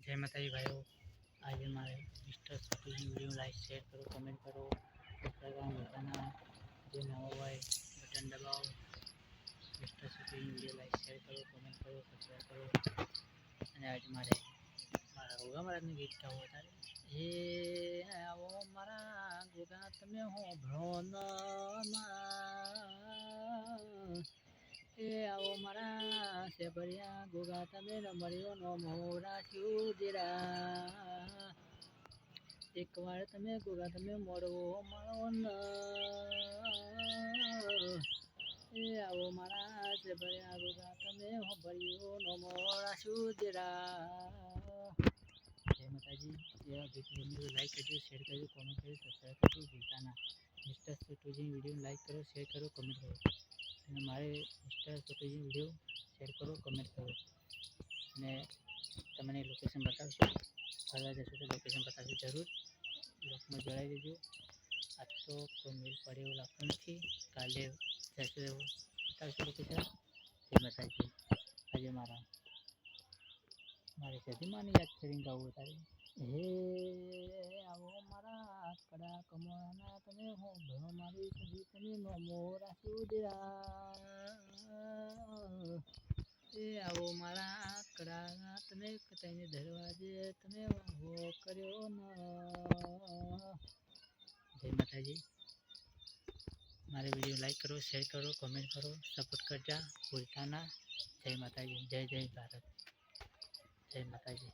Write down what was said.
જય માતાજી ભાઈઓ, આજે મારે મિસ્ટર સતીશની વિડીયો લાઈક શેર કરો, કમેન્ટ કરો, સબસ્ક્રાઈબ બટન જે નવો હોય બટન દબાવો. મિસ્ટર સતીશની વિડીયો લાઈક શેર કરો, કમેન્ટ કરો, સબસ્ક્રાઈબ કરો. અને આજે મારા ગોગા મહારાજનું ગીત ગાવું વધારે. હે આવો મારા ગોગા તમે હોભળો એ આવો મારા સેબરિયા ગોગા તમે મળ્યો નો મોરા શુદરા. એકવાર તમે ગોગા તમે મળવો મારો ન એ આવો મારા સેબરિયા ગોગા તમે મળ્યો નો મોરા શુદરા. જય માતાજી. એવા ગીત લાઈક કરજો, શેર કરજો, કોમેન્ટ કરજો, સબસ્ક્રાઈબ કરજો ભૂલતા ના. મિસ્ટર સટુજી વિડીયો લાઈક કરો, શેર કરો, કમેન્ટ કરો. અને મારે મિસ્ટર સટુજી વિડીયો શેર કરો, કમેન્ટ કરો. અને તમને લોકેશન બતાવશો, ફરવા જશો તો લોકેશન બતાવશો જરૂર. બ્લોગમાં જોડાઈ દેજો. આજ તો કોઈ મેલ પડે એવું લાગતું નથી. કાલે જશો એવું બતાવશો લોકેશન. જય માતાજી. આજે મારે સતીમાને યાદ કરીને ગાવું તારે. હે આવો મારા કડા કમળના તમે હો ભણો મારી સદી તમે નો મોરા શુદરા. એ આવો મારા કડા તમે કટાઈને દરવાજે તમે હો કર્યો ન. જય માતાજી. મારે વિડીયો લાઈક કરો, શેર કરો, કમેન્ટ કરો, સપોર્ટ કરજા ભૂલતા ના. જય માતાજી. જય જય ભારત. જય માતાજી.